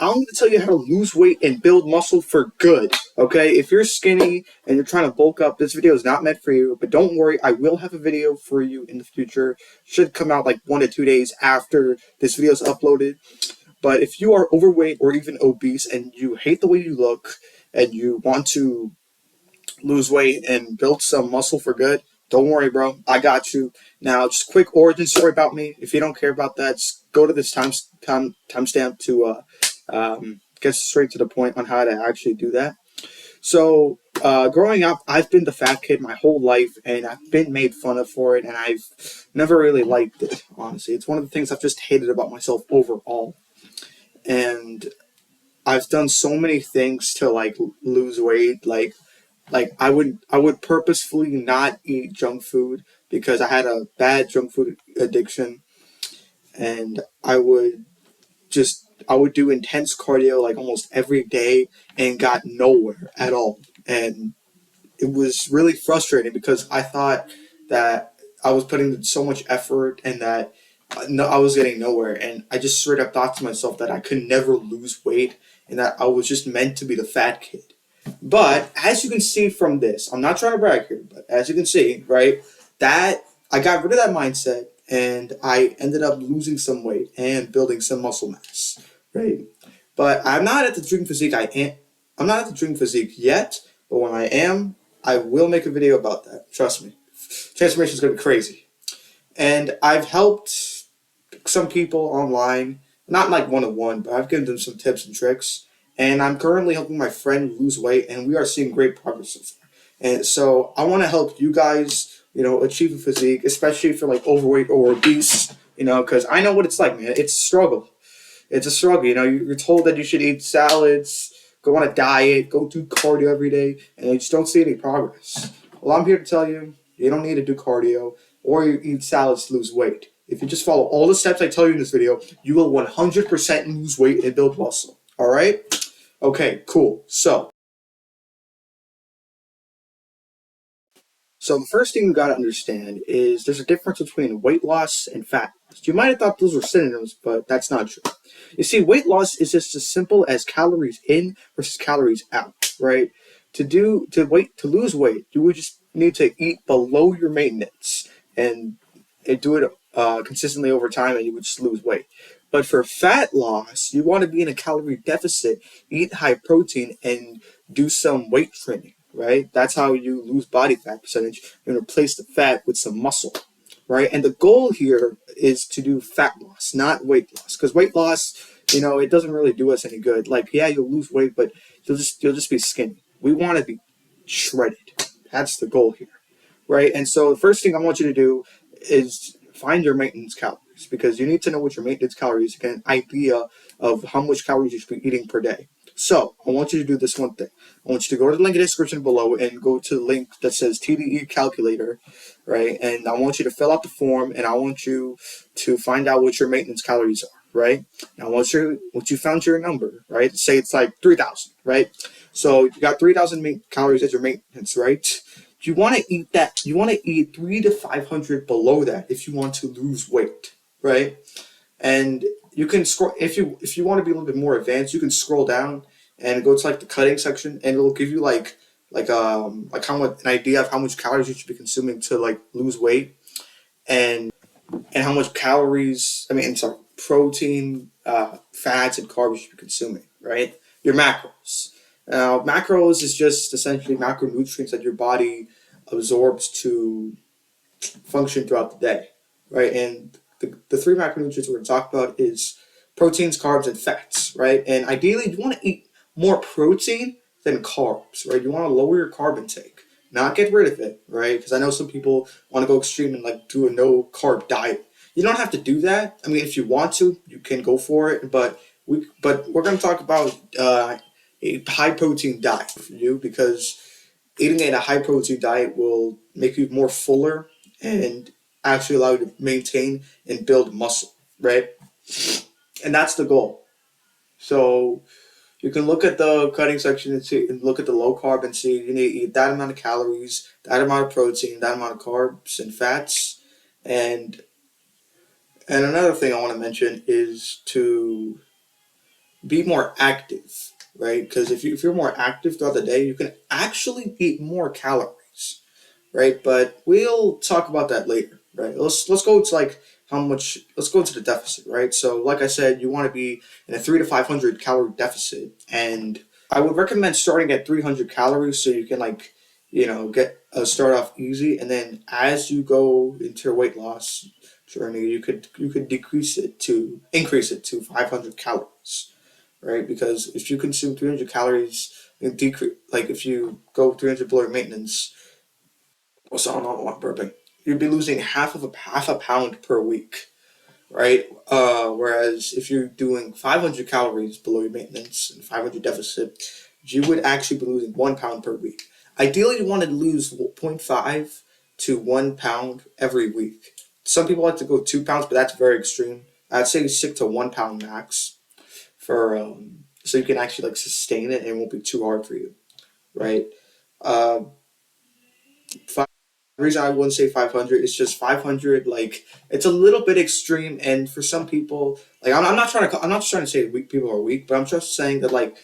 I'm going to tell you how to lose weight and build muscle for good. Okay, if you're skinny and you're trying to bulk up, this video is not meant for you. But don't worry, I will have a video for you in the future. Should come out like 1 to 2 days after this video is uploaded. But if you are overweight or even obese and you hate the way you look and you want to lose weight and build some muscle for good, don't worry, bro. I got you. Now, just a quick origin story about me. If you don't care about that, just go to this timestamp to get straight to the point on how to actually do that. So, growing up, I've been the fat kid my whole life, and I've been made fun of for it, and I've never really liked it, honestly. It's one of the things I've just hated about myself overall. And I've done so many things to, like, lose weight, like I would purposefully not eat junk food because I had a bad junk food addiction, and I would do intense cardio like almost every day and got nowhere at all. And it was really frustrating because I thought that I was putting in so much effort and that no, I was getting nowhere. And I just straight up thought to myself that I could never lose weight and that I was just meant to be the fat kid. But as you can see from this, I'm not trying to brag here, but as you can see, right, that I got rid of that mindset and I ended up losing some weight and building some muscle mass, right? But I'm not at the dream physique I'm not at the dream physique yet, but when I am, I will make a video about that. Trust me. Transformation is going to be crazy. And I've helped some people online, not like one-on-one, but I've given them some tips and tricks. And I'm currently helping my friend lose weight, and we are seeing great progress so far. And so I want to help you guys, achieve a physique, especially if you're like overweight or obese, because I know what it's like, man. It's a struggle. It's a struggle. You're told that you should eat salads, go on a diet, go do cardio every day, and you just don't see any progress. Well, I'm here to tell you, you don't need to do cardio or you eat salads to lose weight. If you just follow all the steps I tell you in this video, you will 100% lose weight and build muscle. All right? Okay, cool. So the first thing you got to understand is there's a difference between weight loss and fat loss. You might have thought those were synonyms, but that's not true. You see, weight loss is just as simple as calories in versus calories out, right? To lose weight, you would just need to eat below your maintenance and do it consistently over time, and you would just lose weight. But for fat loss, you want to be in a calorie deficit, eat high protein, and do some weight training, right? That's how you lose body fat percentage and replace the fat with some muscle, right? And the goal here is to do fat loss, not weight loss, because weight loss, it doesn't really do us any good. Like, yeah, you'll lose weight, but you'll just be skinny. We want to be shredded. That's the goal here, right? And so the first thing I want you to do is find your maintenance calories, because you need to know what your maintenance calories, to get an idea of how much calories you should be eating per day. So I want you to do this one thing. I want you to go to the link in the description below and go to the link that says TDE calculator, right? And I want you to fill out the form, and I want you to find out what your maintenance calories are, right? Now once you found your number, right? Say it's like 3,000, right? So you got 3,000 calories as your maintenance, right? You want to eat that. You want to eat 300 to 500 below that if you want to lose weight, right? And you can scroll if you want to be a little bit more advanced. You can scroll down and go to like the cutting section, and it'll give you like how much an idea of how much calories you should be consuming to like lose weight, and how much calories. Sorry, protein, fats, and carbs you should be consuming. Right, your macros. Now, macros is just essentially macronutrients that your body absorbs to function throughout the day, right? And the three macronutrients we're going to talk about is proteins, carbs, and fats, right? And ideally, you want to eat more protein than carbs, right? You want to lower your carb intake, not get rid of it, right? Because I know some people want to go extreme and like do a no carb diet. You don't have to do that. If you want to, you can go for it, but we're going to talk about a high protein diet for you, because eating a high protein diet will make you more fuller and actually allow you to maintain and build muscle, right? And that's the goal. So you can look at the cutting section and look at the low carb and see you need to eat that amount of calories, that amount of protein, that amount of carbs and fats. And another thing I want to mention is to be more active, right? Because if you're more active throughout the day, you can actually eat more calories, right? But we'll talk about that later, right? Let's go to like how much. Let's go to the deficit, right? So, like I said, you want to be in a 300 to 500 calorie deficit, and I would recommend starting at 300 calories so you can like get start off easy, and then as you go into your weight loss journey, you could increase it to 500 calories, right? Because if you consume 300 calories, and decrease like if you go 300 below your maintenance, what's on not burping, you'd be losing half a pound per week, right? Whereas if you're doing 500 calories below your maintenance and 500 deficit, you would actually be losing 1 pound per week. Ideally, you want to lose zero point 0.5 to 1 pound every week. Some people like to go 2 pounds, but that's very extreme. I'd say stick to 1 pound max for so you can actually like sustain it and it won't be too hard for you, right? Uh, The reason I wouldn't say 500 is just 500, like it's a little bit extreme, and for some people, like I'm not trying to say weak people are weak, but I'm just saying that like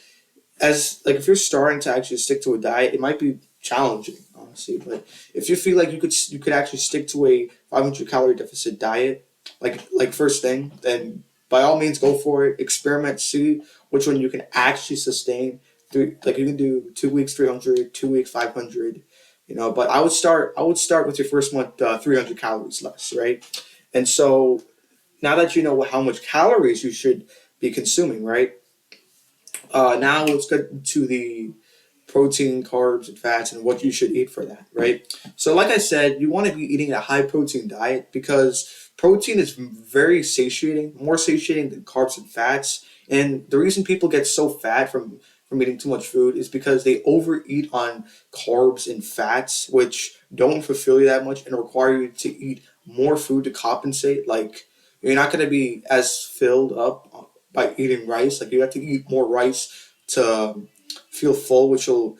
as like if you're starting to actually stick to a diet, it might be challenging, honestly. But if you feel like you could actually stick to a 500 calorie deficit diet, like first thing, then by all means go for it. Experiment, see which one you can actually sustain. Like you can do 2 weeks 300, 2 weeks 500. But I would start with your first month 300 calories less, right? And so now that you know how much calories you should be consuming, right? Now let's get to the protein, carbs, and fats, and what you should eat for that, right? So, like I said, you want to be eating a high protein diet because protein is very satiating, more satiating than carbs and fats. And the reason people get so fat from eating too much food is because they overeat on carbs and fats, which don't fulfill you that much and require you to eat more food to compensate. Like, you're not going to be as filled up by eating rice. Like, you have to eat more rice to feel full, which will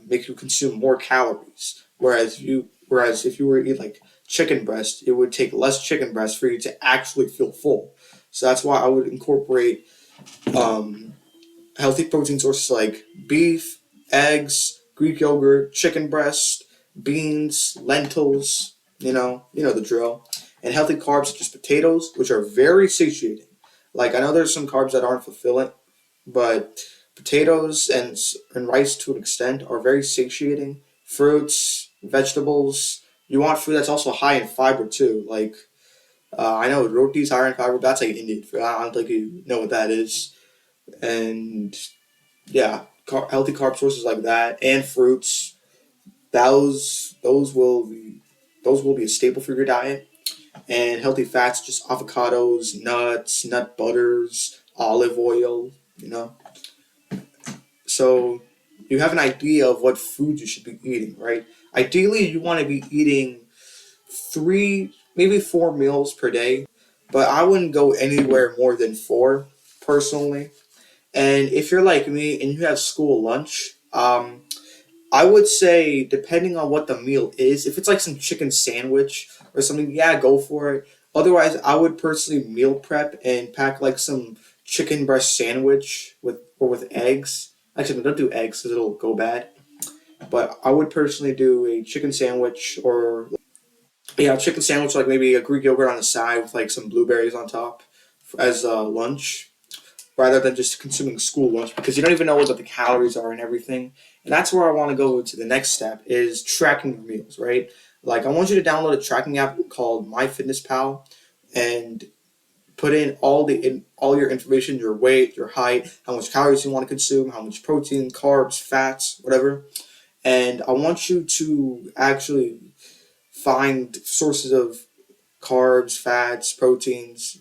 make you consume more calories. Whereas if you were to eat like chicken breast, it would take less chicken breast for you to actually feel full. So that's why I would incorporate um, healthy protein sources like beef, eggs, Greek yogurt, chicken breast, beans, lentils. You know the drill. And healthy carbs such as potatoes, which are very satiating. Like I know there's some carbs that aren't fulfilling, but potatoes and rice to an extent are very satiating. Fruits, vegetables. You want food that's also high in fiber too. Like I know roti's high in fiber. But that's like Indian food. I don't think you know what that is. And yeah, healthy carb sources like that and fruits. Those will be a staple for your diet. And healthy fats, just avocados, nuts, nut butters, olive oil. You know, so you have an idea of what food you should be eating, right? Ideally, you want to be eating three, maybe four meals per day, but I wouldn't go anywhere more than four, personally. And if you're like me and you have school lunch, I would say, depending on what the meal is, if it's like some chicken sandwich or something, yeah, go for it. Otherwise, I would personally meal prep and pack like some chicken breast sandwich with eggs. Actually, no, don't do eggs because it'll go bad. But I would personally do a chicken sandwich or yeah, chicken sandwich like maybe a Greek yogurt on the side with like some blueberries on top as lunch rather than just consuming school lunch because you don't even know what the calories are and everything. And that's where I want to go to the next step is tracking your meals, right? Like I want you to download a tracking app called MyFitnessPal and put in all your information, your weight, your height, how much calories you want to consume, how much protein, carbs, fats, whatever. And I want you to actually find sources of carbs, fats, proteins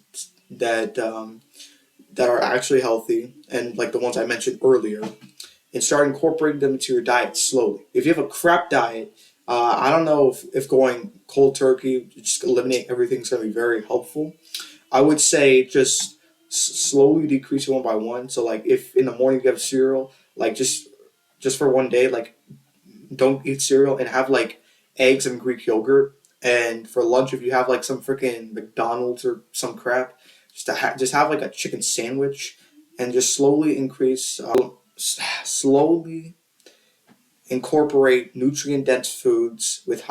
that are actually healthy and like the ones I mentioned earlier, and start incorporating them into your diet slowly. If you have a crap diet, I don't know if going cold turkey, just eliminate everything is going to be very helpful. I would say just slowly decrease it one by one. So like if in the morning you have cereal, like just for one day, like don't eat cereal and have like eggs and Greek yogurt. And for lunch, if you have like some freaking McDonald's or some crap, just have like a chicken sandwich and just slowly incorporate nutrient dense foods that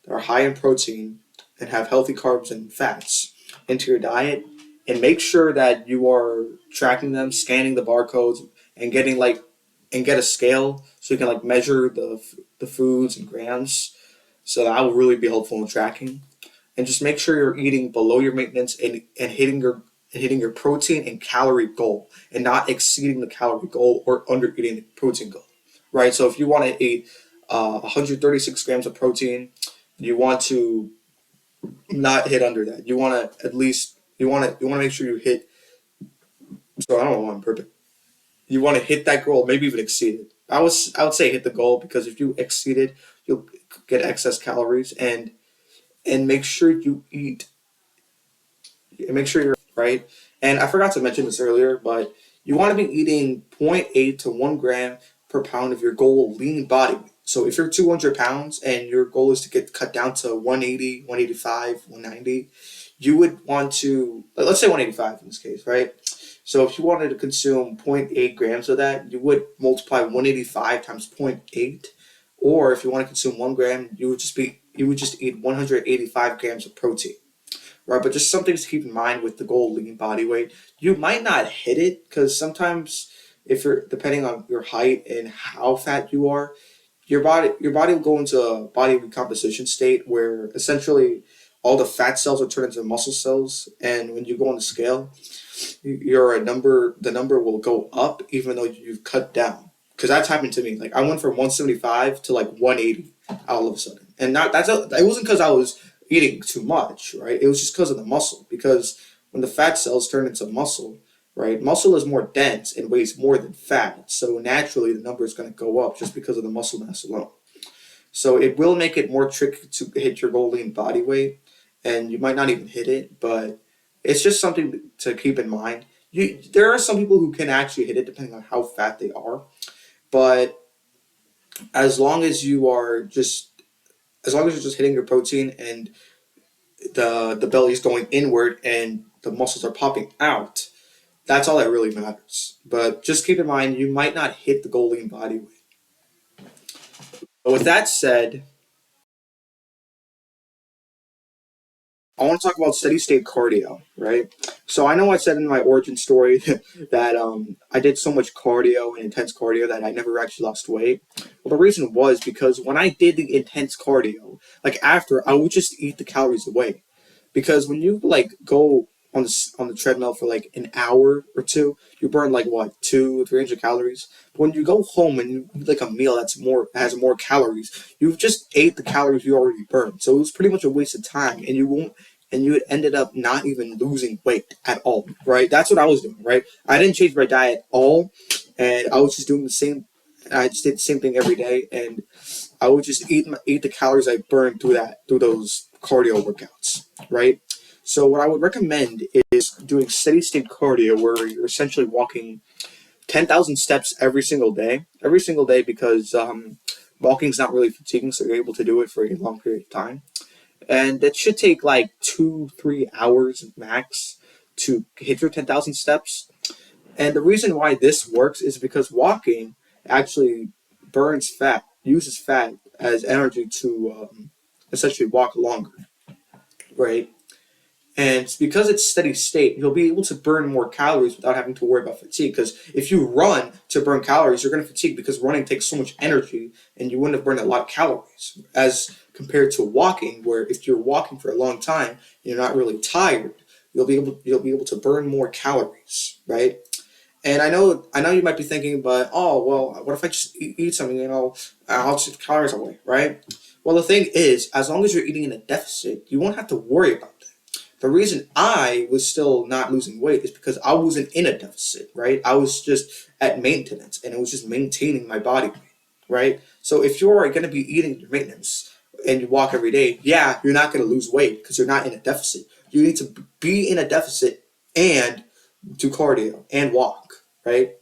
are high in protein and have healthy carbs and fats into your diet, and make sure that you are tracking them, scanning the barcodes, and get a scale so you can like measure the foods and grams. So that will really be helpful in tracking. And just make sure you're eating below your maintenance and hitting your protein and calorie goal, and not exceeding the calorie goal or under eating the protein goal. Right. So if you want to eat 136 grams of protein, you want to not hit under that. You want to at least you want to make sure you hit. So I don't know. I'm perfect. You want to hit that goal, maybe even exceed it. I would say hit the goal, because if you exceed it, you'll get excess calories. And make sure you eat. Make sure you're right. And I forgot to mention this earlier, but you want to be eating zero point 0.8 to 1 gram per pound of your goal lean body weight. So if you're 200 pounds and your goal is to get cut down to 180, 185, 190, you would want to, let's say 185 in this case, right? So if you wanted to consume zero point 0.8 grams of that, you would multiply 185 times zero point 0.8. Or if you want to consume 1 gram, you would just eat 185 grams of protein. Right, but just something to keep in mind with the goal lean body weight. You might not hit it, because sometimes, if you're depending on your height and how fat you are, your body will go into a body recomposition state where essentially all the fat cells are turned into muscle cells, and when you go on the scale, the number will go up even though you've cut down. Because that's happened to me. Like, I went from 175 to like 180 all of a sudden, and not that's a, it wasn't because I was eating too much, right? It was just because of the muscle. Because when the fat cells turn into muscle, right, muscle is more dense and weighs more than fat, so naturally the number is going to go up just because of the muscle mass alone. So it will make it more tricky to hit your goal lean body weight, and you might not even hit it, but it's just something to keep in mind. There are some people who can actually hit it depending on how fat they are, but as long as you are just as long as you're just hitting your protein, and the belly is going inward and the muscles are popping out, that's all that really matters. But just keep in mind, you might not hit the goal lean body weight. But with that said, I want to talk about steady state cardio, right? So I know I said in my origin story that I did so much cardio and intense cardio that I never actually lost weight. Well, the reason was because when I did the intense cardio, like after, I would just eat the calories away. Because when you like go on the treadmill for like an hour or two, you burn like what, 200 300 calories. But when you go home and you eat like a meal has more calories, you've just ate the calories you already burned. So it was pretty much a waste of time, and you had ended up not even losing weight at all, right? That's what I was doing, right? I didn't change my diet at all, and I was just doing the same. I just did the same thing every day, and I would just eat the calories I burned through those cardio workouts, right? So what I would recommend is doing steady state cardio, where you're essentially walking 10,000 steps every single day, because walking is not really fatiguing, so you're able to do it for a long period of time, and that should take like 2 3 hours max to hit your 10,000 steps. And the reason why this works is because walking actually uses fat as energy to essentially walk longer, right? And it's because it's steady state, you'll be able to burn more calories without having to worry about fatigue. Because if you run to burn calories, you're going to fatigue, because running takes so much energy, and you wouldn't have burned a lot of calories. As compared to walking, where if you're walking for a long time and you're not really tired, you'll be able to burn more calories, right? And I know you might be thinking, but oh well, what if I just eat something? I'll just take the calories away, right? Well, the thing is, as long as you're eating in a deficit, you won't have to worry about that. The reason I was still not losing weight is because I wasn't in a deficit, right? I was just at maintenance, and it was just maintaining my body weight, right? So if you're going to be eating your maintenance and you walk every day, yeah, you're not going to lose weight because you're not in a deficit. You need to be in a deficit and do cardio and walk, right?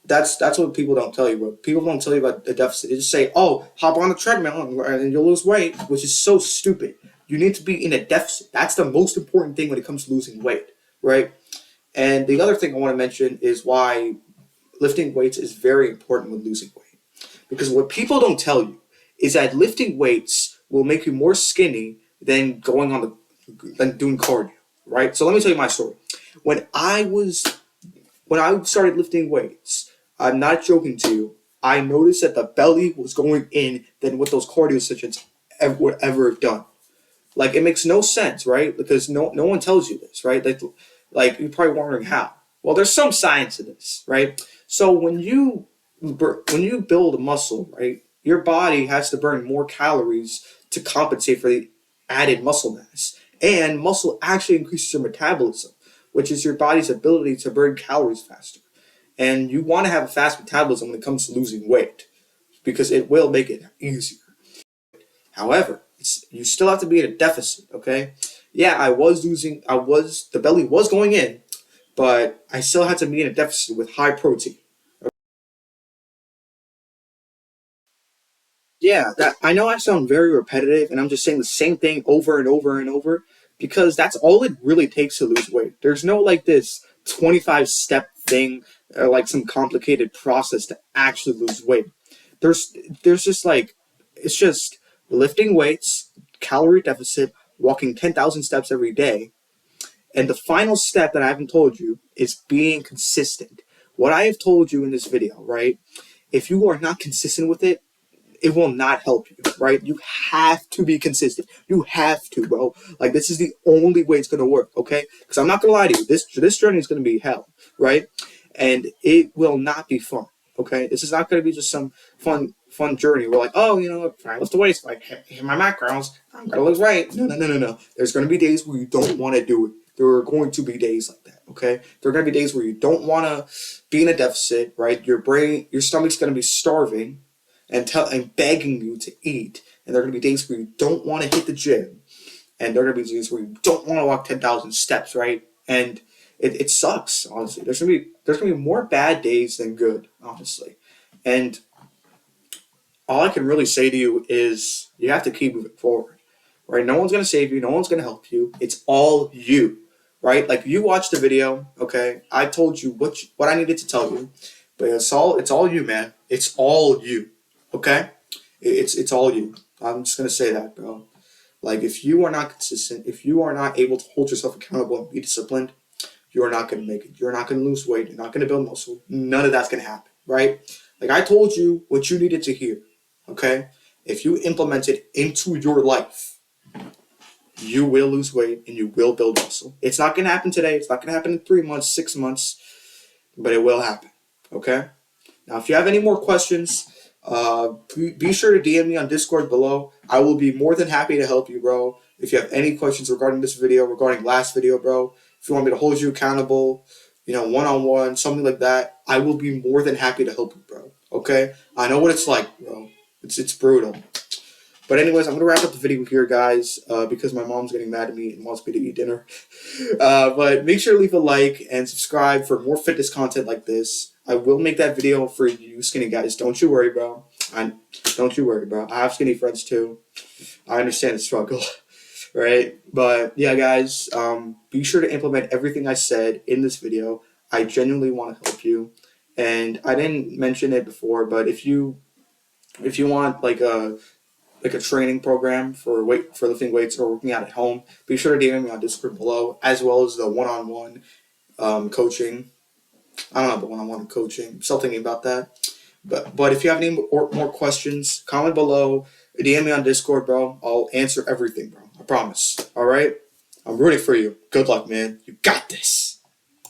That's what people don't tell you. But people don't tell you about the deficit. They just say, "Oh, hop on the treadmill and you'll lose weight," which is so stupid. You need to be in a deficit. That's the most important thing when it comes to losing weight, right? And the other thing I want to mention is why lifting weights is very important when losing weight. Because what people don't tell you is that lifting weights will make you more skinny than than doing cardio, right? So let me tell you my story. When I was when I started lifting weights, I'm not joking to you, I noticed that the belly was going in than what those cardio sessions would ever have done. Like it makes no sense, right? Because no one tells you this, right? Like you're probably wondering how. Well, there's some science to this, right? So when you build a muscle, right, your body has to burn more calories to compensate for the added muscle mass, and muscle actually increases your metabolism, which is your body's ability to burn calories faster. And you want to have a fast metabolism when it comes to losing weight because it will make it easier. However, you still have to be in a deficit, okay? Yeah, the belly was going in, but I still had to be in a deficit with high protein. Yeah, that I know I sound very repetitive, and I'm just saying the same thing over and over and over because that's all it really takes to lose weight. There's no like this 25-step thing or like some complicated process to actually lose weight. There's there's just like it's just lifting weights, calorie deficit, walking 10,000 steps every day, and the final step that I haven't told you is being consistent. What I have told you in this video, right? If you are not consistent with it will not help you, right? You have to be consistent. You have to, bro. Like this is the only way it's gonna work, okay? Because I'm not gonna lie to you, this journey is gonna be hell, right? And it will not be fun, okay? This is not gonna be just some fun journey. We're like, oh, if I lift the weights, like hit my macros, I'm gonna lose weight. No. There's gonna be days where you don't want to do it. There are going to be days like that, okay? There are gonna be days where you don't want to be in a deficit, right? Your stomach's gonna be starving and begging you to eat. And there are going to be days where you don't want to hit the gym. And there are going to be days where you don't want to walk 10,000 steps, right? And it sucks, honestly. There's gonna be more bad days than good, honestly. And all I can really say to you is you have to keep moving forward, right? No one's gonna save you. No one's gonna help you. It's all you, right? Like you watched the video, okay? I told you what I needed to tell you, but it's all you, man. It's all you, okay? It's all you. I'm just gonna say that, bro. Like if you are not consistent, if you are not able to hold yourself accountable and be disciplined, you are not gonna make it. You're not gonna lose weight. You're not gonna build muscle. None of that's gonna happen, right? Like I told you what you needed to hear, okay? If you implement it into your life, you will lose weight and you will build muscle. It's not gonna happen today. It's not gonna happen in 3 months, 6 months, but it will happen, okay? Now, if you have any more questions, be sure to DM me on Discord below. I will be more than happy to help you, bro. If you have any questions regarding this video, regarding last video, bro, if you want me to hold you accountable, one-on-one, something like that, I will be more than happy to help you, bro. Okay? I know what it's like, bro. It's brutal. But anyways, I'm going to wrap up the video here, guys, because my mom's getting mad at me and wants me to eat dinner. But make sure to leave a like and subscribe for more fitness content like this. I will make that video for you skinny guys. Don't you worry, bro. Don't you worry, bro. I have skinny friends, too. I understand the struggle, right? But, yeah, guys, be sure to implement everything I said in this video. I genuinely want to help you. And I didn't mention it before, but if you want, like a training program for lifting weights or working out at home, be sure to DM me on Discord below, as well as the one-on-one coaching. I don't know the one-on-one coaching. I'm still thinking about that. But if you have any more questions, comment below. DM me on Discord, bro. I'll answer everything, bro. I promise. All right. I'm rooting for you. Good luck, man. You got this.